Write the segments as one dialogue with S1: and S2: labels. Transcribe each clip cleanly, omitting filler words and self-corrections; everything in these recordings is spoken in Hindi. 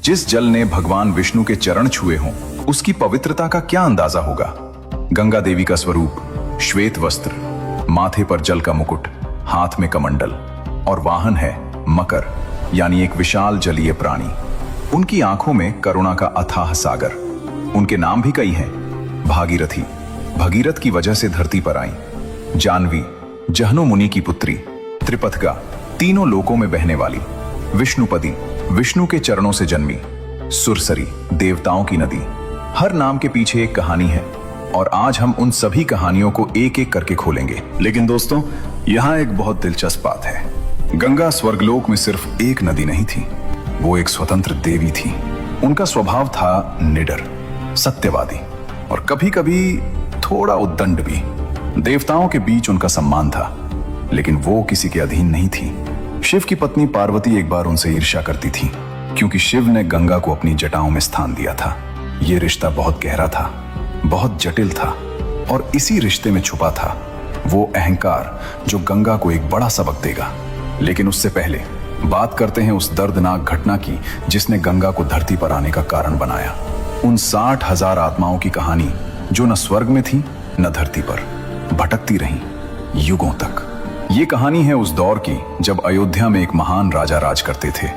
S1: जिस जल ने भगवान विष्णु के चरण छुए हों, उसकी पवित्रता का क्या अंदाजा होगा। गंगा देवी का स्वरूप श्वेत वस्त्र, माथे पर जल का मुकुट, हाथ में कमंडल और वाहन है मकर यानी एक विशाल जलीय प्राणी। उनकी आंखों में करुणा का अथाह सागर। उनके नाम भी कई हैं। भागीरथी, भगीरथ की वजह से धरती पर आई। जानवी, जहनु मुनि की पुत्री। त्रिपथगा, तीनों लोकों में बहने वाली। विष्णुपदी, विष्णु के चरणों से जन्मी। सुरसरी, देवताओं की नदी। हर नाम के पीछे एक कहानी है और आज हम उन सभी कहानियों को एक एक करके खोलेंगे। लेकिन दोस्तों, यहाँ एक बहुत दिलचस्प बात है। गंगा स्वर्गलोक में सिर्फ एक नदी नहीं थी, वो एक स्वतंत्र देवी थी। उनका स्वभाव था निडर, सत्यवादी और कभी कभी थोड़ा उद्दंड भी। देवताओं के बीच उनका सम्मान था, लेकिन वो किसी के अधीन नहीं थी। शिव की पत्नी पार्वती एक बार उनसे ईर्ष्या करती थी, क्योंकि शिव ने गंगा को अपनी जटाओं में स्थान दिया था। ये रिश्ता बहुत गहरा था, बहुत जटिल था और इसी रिश्ते में छुपा था वो अहंकार जो गंगा को एक बड़ा सबक देगा। लेकिन उससे पहले बात करते हैं उस दर्दनाक घटना की जिसने गंगा को धरती पर आने का कारण बनाया। उन 60,000 आत्माओं की कहानी जो न स्वर्ग में थी न धरती पर, भटकती रहीं युगों तक। ये कहानी है उस दौर की जब अयोध्या में एक महान राजा राज करते थे।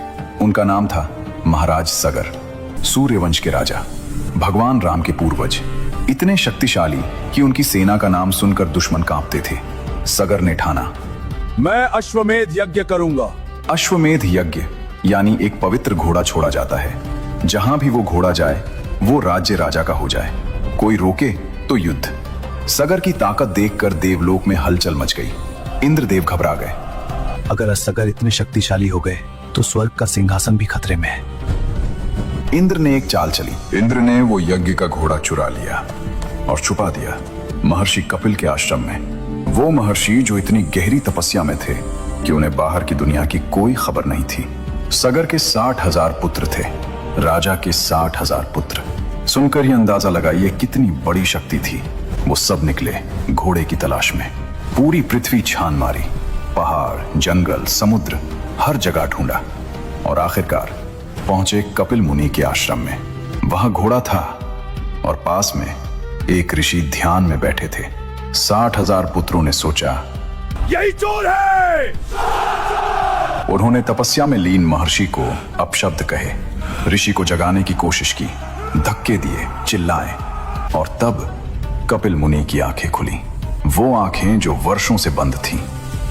S1: उनका नाम था महाराज सगर, सूर्यवंश के राजा, भगवान राम के पूर्वज। इतने शक्तिशाली कि उनकी सेना का नाम सुनकर दुश्मन कांपते थे। सगर ने ठाना,
S2: मैं अश्वमेध यज्ञ करूंगा।
S1: अश्वमेध यज्ञ यानी एक पवित्र घोड़ा छोड़ा जाता है। जहां भी वो घोड़ा जाए वो राज्य राजा का हो जाए। कोई रोके तो युद्ध। सगर की ताकत देखकर देवलोक में हलचल मच गई। इंद्रदेव घबरा गए।
S3: अगर सगर इतने शक्तिशाली हो गए तो स्वर्ग का सिंहासन भी खतरे में है।
S1: इंद्र ने एक चाल चली। इंद्र ने वो यज्ञ का घोड़ा चुरा लिया और छुपा दिया महर्षि कपिल के आश्रम में। वो महर्षि जो इतनी गहरी तपस्या में थे कि उन्हें बाहर की दुनिया की कोई खबर नहीं थी। सगर के 60,000 पुत्र थे, राजा के 60,000 पुत्र। सुनकर ही अंदाजा लगाइए कितनी बड़ी शक्ति थी। वो सब निकले घोड़े की तलाश में। पूरी पृथ्वी छान मारी, पहाड़, जंगल, समुद्र, हर जगह ढूंढा और आखिरकार पहुंचे कपिल मुनि के आश्रम में। वहां घोड़ा था और पास में एक ऋषि ध्यान में बैठे थे। 60,000 पुत्रों ने सोचा,
S2: यही चोर है।
S1: उन्होंने तपस्या में लीन महर्षि को अपशब्द कहे, ऋषि को जगाने की कोशिश की, धक्के दिए, चिल्लाए और तब कपिल मुनि की आंखें खुली। वो आंखें जो वर्षों से बंद थीं,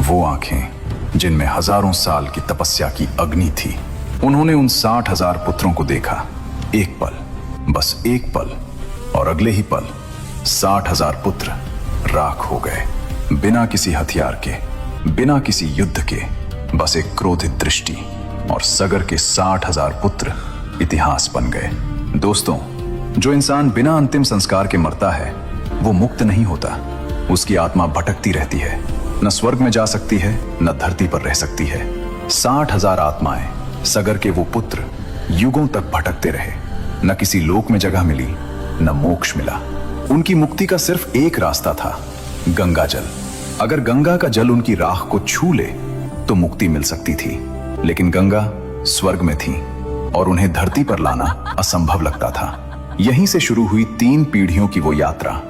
S1: वो आंखें जिनमें हजारों साल की तपस्या की अग्नि थी। उन्होंने उन 60,000 पुत्रों को देखा। एक पल, बस एक पल, और अगले ही पल 60,000 पुत्र राख हो गए। बिना किसी हथियार के, बिना किसी युद्ध के, बस एक क्रोधित दृष्टि और सगर के 60,000 पुत्र इतिहास बन गए। दोस्तों, जो इंसान बिना अंतिम संस्कार के मरता है वो मुक्त नहीं होता। उसकी आत्मा भटकती रहती है, न स्वर्ग में जा सकती है न धरती पर रह सकती है। 60,000 आत्माएं, सगर के वो पुत्र युगों तक भटकते रहे। न किसी लोक में जगह मिली न मोक्ष मिला। उनकी मुक्ति का सिर्फ एक रास्ता था, गंगा जल। अगर गंगा का जल उनकी राख को छू ले तो मुक्ति मिल सकती थी, लेकिन गंगा स्वर्ग में थी और उन्हें धरती पर लाना असंभव लगता था। यहीं से शुरू हुई 3 पीढ़ियों की वो यात्रा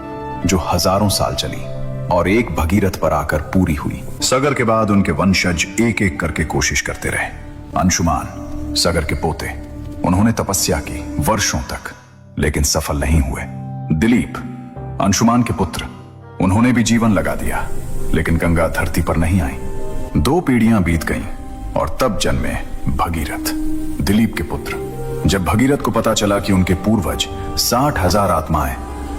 S1: जो हजारों साल चली और एक भगीरथ पर आकर पूरी हुई। सगर के बाद उनके वंशज एक एक करके कोशिश करते रहे। अंशुमान, सगर के पोते, उन्होंने तपस्या की वर्षों तक, लेकिन सफल नहीं हुए। दिलीप, अंशुमान के पुत्र, उन्होंने भी जीवन लगा दिया, लेकिन गंगा धरती पर नहीं आई। 2 पीढ़ियां बीत गईं और तब जन्मे भगीरथ, दिलीप के पुत्र। जब भगीरथ को पता चला कि उनके पूर्वज 60,000 आत्माएं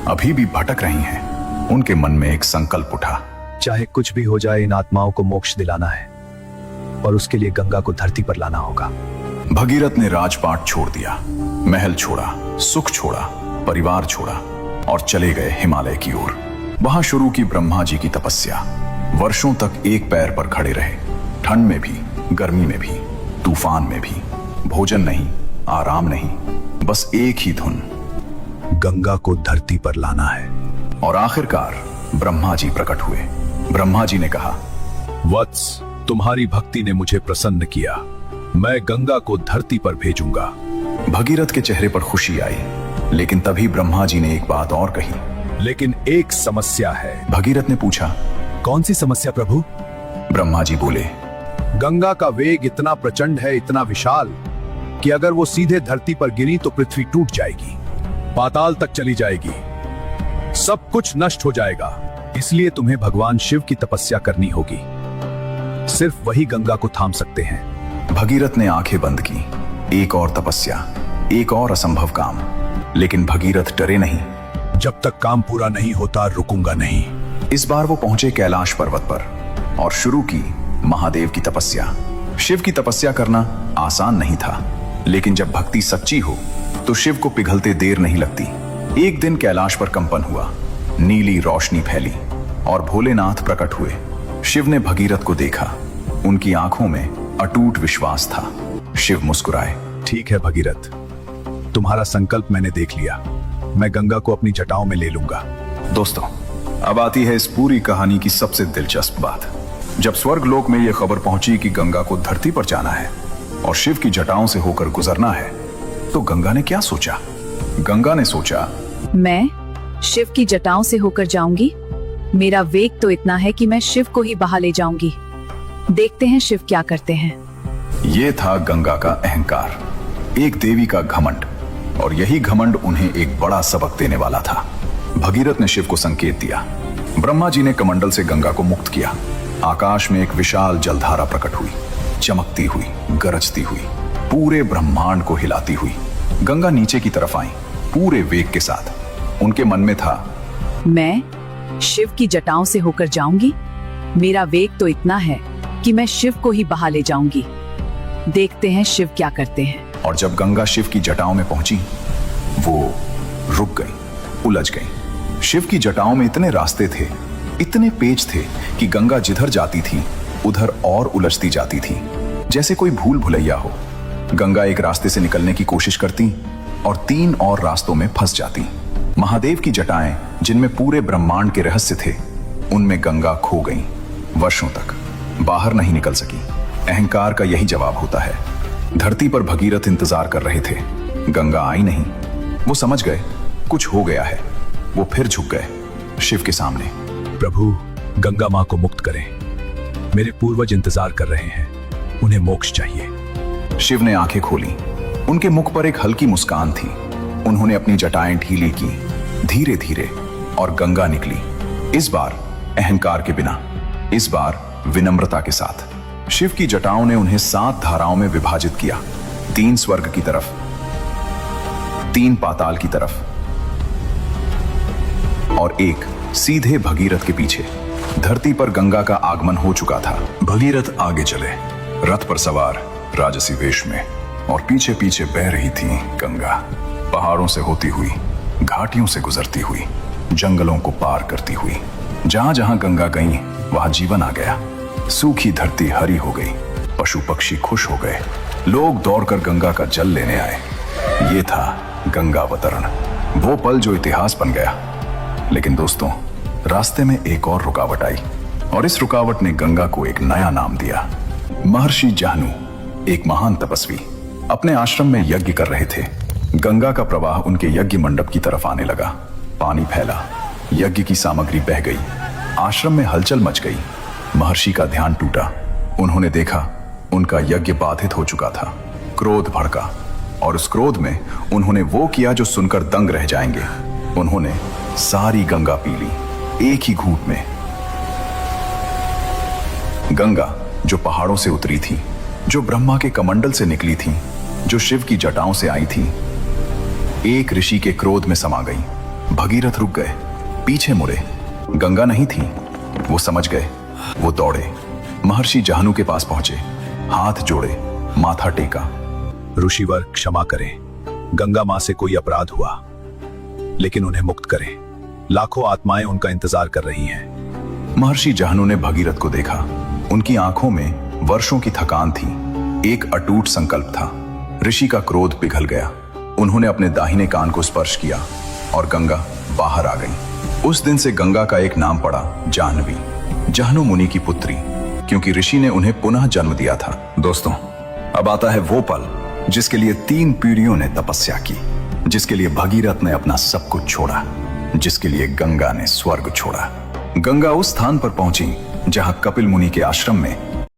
S1: अभी भी भटक रही हैं, उनके मन में एक संकल्प उठा।
S3: चाहे कुछ भी हो जाए, इन आत्माओं को मोक्ष दिलाना है और उसके लिए गंगा को धरती पर लाना होगा।
S1: भगीरथ ने राजपाट छोड़ दिया, महल छोड़ा, सुख छोड़ा, परिवार छोड़ा और चले गए हिमालय की ओर। वहां शुरू की ब्रह्मा जी की तपस्या। वर्षों तक एक पैर पर खड़े रहे, ठंड में भी, गर्मी में भी, तूफान में भी। भोजन नहीं, आराम नहीं, बस एक ही धुन,
S3: गंगा को धरती पर लाना है।
S1: और आखिरकार ब्रह्मा जी प्रकट हुए। ब्रह्मा जी ने कहा,
S2: वत्स, तुम्हारी भक्ति ने मुझे प्रसन्न किया। मैं गंगा को धरती पर भेजूंगा।
S1: भगीरथ के चेहरे पर खुशी आई, लेकिन तभी ब्रह्मा जी ने एक बात और कही।
S3: लेकिन एक समस्या है।
S1: भगीरथ ने पूछा।
S3: कौन सी समस्या प्रभु?
S1: ब्रह्मा जी बोले,
S3: गंगा का वेग इतना प्रचंड है, इतना विशाल, कि अगर वो सीधे धरती पर गिरी तो पृथ्वी टूट जाएगी, पाताल तक चली जाएगी, सब कुछ नष्ट हो जाएगा। इसलिए तुम्हें भगवान शिव की तपस्या करनी होगी। सिर्फ वही गंगा को थाम सकते हैं।
S1: भगीरथ ने आंखें बंद की। एक और तपस्या, एक और असंभव काम। लेकिन भगीरथ डरे नहीं।
S3: जब तक काम पूरा नहीं होता रुकूंगा नहीं।
S1: इस बार वो पहुंचे कैलाश पर्वत पर और शुरू की महादेव की तपस्या। शिव की तपस्या करना आसान नहीं था, लेकिन जब भक्ति सच्ची हो तो शिव को पिघलते देर नहीं लगती। एक दिन कैलाश पर कंपन हुआ, नीली रोशनी फैली और भोलेनाथ प्रकट हुए। शिव ने भगीरथ को देखा। उनकी आंखों में अटूट विश्वास था। शिव मुस्कुराए।
S3: ठीक है भगीरथ, तुम्हारा संकल्प मैंने देख लिया। मैं गंगा को अपनी जटाओं में ले लूंगा।
S1: दोस्तों, अब आती है इस पूरी कहानी की सबसे दिलचस्प बात। जब स्वर्ग लोक में यह खबर पहुंची कि गंगा को धरती पर जाना है और शिव की जटाओं से होकर गुजरना है, तो गंगा ने क्या सोचा? गंगा ने सोचा,
S4: मैं शिव की जटाओं से होकर जाऊंगी। मेरा वेग तो इतना है कि मैं शिव को ही बहा ले जाऊंगी। देखते हैं शिव क्या करते हैं।
S1: यह था गंगा का अहंकार, एक देवी का घमंड, और यही घमंड उन्हें एक बड़ा सबक देने वाला था। भगीरथ ने शिव को संकेत दिया। ब्रह्मा जी ने कमंडल से गंगा को मुक्त किया। आकाश में एक विशाल जलधारा प्रकट हुई, चमकती हुई, गरजती हुई, पूरे ब्रह्मांड को हिलाती हुई। गंगा नीचे की तरफ आई, पूरे वेग के साथ। उनके मन में था,
S4: मैं शिव की जटाओं से होकर जाऊंगी। मेरा वेग तो इतना है कि मैं शिव को ही बहा ले जाऊंगी। देखते हैं शिव क्या करते हैं।
S1: और जब गंगा शिव की जटाओं में पहुंची, वो रुक गई, उलझ गई। शिव की जटाओं में इतने रास्ते थे, इतने पेच थे कि गंगा जिधर जाती थी उधर और उलझती जाती थी, जैसे कोई भूल भुलैया हो। गंगा एक रास्ते से निकलने की कोशिश करती और 3 और रास्तों में फंस जाती। महादेव की जटाएं, जिनमें पूरे ब्रह्मांड के रहस्य थे, उनमें गंगा खो गई। वर्षों तक बाहर नहीं निकल सकी। अहंकार का यही जवाब होता है। धरती पर भगीरथ इंतजार कर रहे थे, गंगा आई नहीं। वो समझ गए कुछ हो गया है। वो फिर झुक गए शिव के सामने।
S3: प्रभु, गंगा मां को मुक्त करें। मेरे पूर्वज इंतजार कर रहे हैं, उन्हें मोक्ष चाहिए।
S1: शिव ने आंखें खोली। उनके मुख पर एक हल्की मुस्कान थी। उन्होंने अपनी जटाएं ढीली की, धीरे धीरे, और गंगा निकली। इस बार अहंकार के बिना, इस बार विनम्रता के साथ। शिव की जटाओं ने उन्हें 7 धाराओं में विभाजित किया, 3 स्वर्ग की तरफ, 3 पाताल की तरफ और एक सीधे भगीरथ के पीछे। धरती पर गंगा का आगमन हो चुका था। भगीरथ आगे चले, रथ पर सवार, राजसी वेश में, और पीछे पीछे बह रही थी गंगा। पहाड़ों से होती हुई, घाटियों से गुजरती हुई, जंगलों को पार करती हुई। जहां जहां गंगा गई वहां जीवन आ गया। सूखी धरती हरी हो गई, पशु पक्षी खुश हो गए, लोग दौड़कर गंगा का जल लेने आए। ये था गंगावतरण, वो पल जो इतिहास बन गया। लेकिन दोस्तों, रास्ते में एक और रुकावट आई, और इस रुकावट ने गंगा को एक नया नाम दिया। महर्षि जाहनु, एक महान तपस्वी, अपने आश्रम में यज्ञ कर रहे थे। गंगा का प्रवाह उनके यज्ञ मंडप की तरफ आने लगा। पानी फैला, यज्ञ की सामग्री बह गई, आश्रम में हलचल मच गई। महर्षि का ध्यान टूटा। उन्होंने देखा उनका यज्ञ बाधित हो चुका था। क्रोध भड़का, और उस क्रोध में उन्होंने वो किया जो सुनकर दंग रह जाएंगे। उन्होंने सारी गंगा पी ली, एक ही घूंट में। गंगा जो पहाड़ों से उतरी थी, जो ब्रह्मा के कमंडल से निकली थी, जो शिव की जटाओं से आई थी, एक ऋषि के क्रोध में समा गई। भगीरथ रुक गए, पीछे मुड़े। गंगा नहीं थी। वो समझ गए, वो दौड़े, महर्षि जाहनु के पास पहुंचे, हाथ जोड़े, माथा टेका।
S3: ऋषिवर, क्षमा करें, गंगा मां से कोई अपराध हुआ, लेकिन उन्हें मुक्त करें। लाखों आत्माएं उनका इंतजार कर रही हैं।
S1: महर्षि जाहनु ने भगीरथ को देखा। उनकी आंखों में वर्षों की थकान थी, एक अटूट संकल्प था। ऋषि का क्रोध पिघल गया। उन्होंने अपने दाहिने कान को स्पर्श किया और गंगा बाहर आ गई। उस दिन से गंगा का एक नाम पड़ा, जाह्नवी, जाह्नु मुनि की पुत्री, क्योंकि ऋषि ने उन्हें पुनः जन्म दिया था। दोस्तों, अब आता है वो पल जिसके लिए 3 पीढ़ियों ने तपस्या की, जिसके लिए भगीरथ ने अपना सब कुछ छोड़ा, जिसके लिए गंगा ने स्वर्ग छोड़ा। गंगा उस स्थान पर पहुंची जहां कपिल मुनि के आश्रम में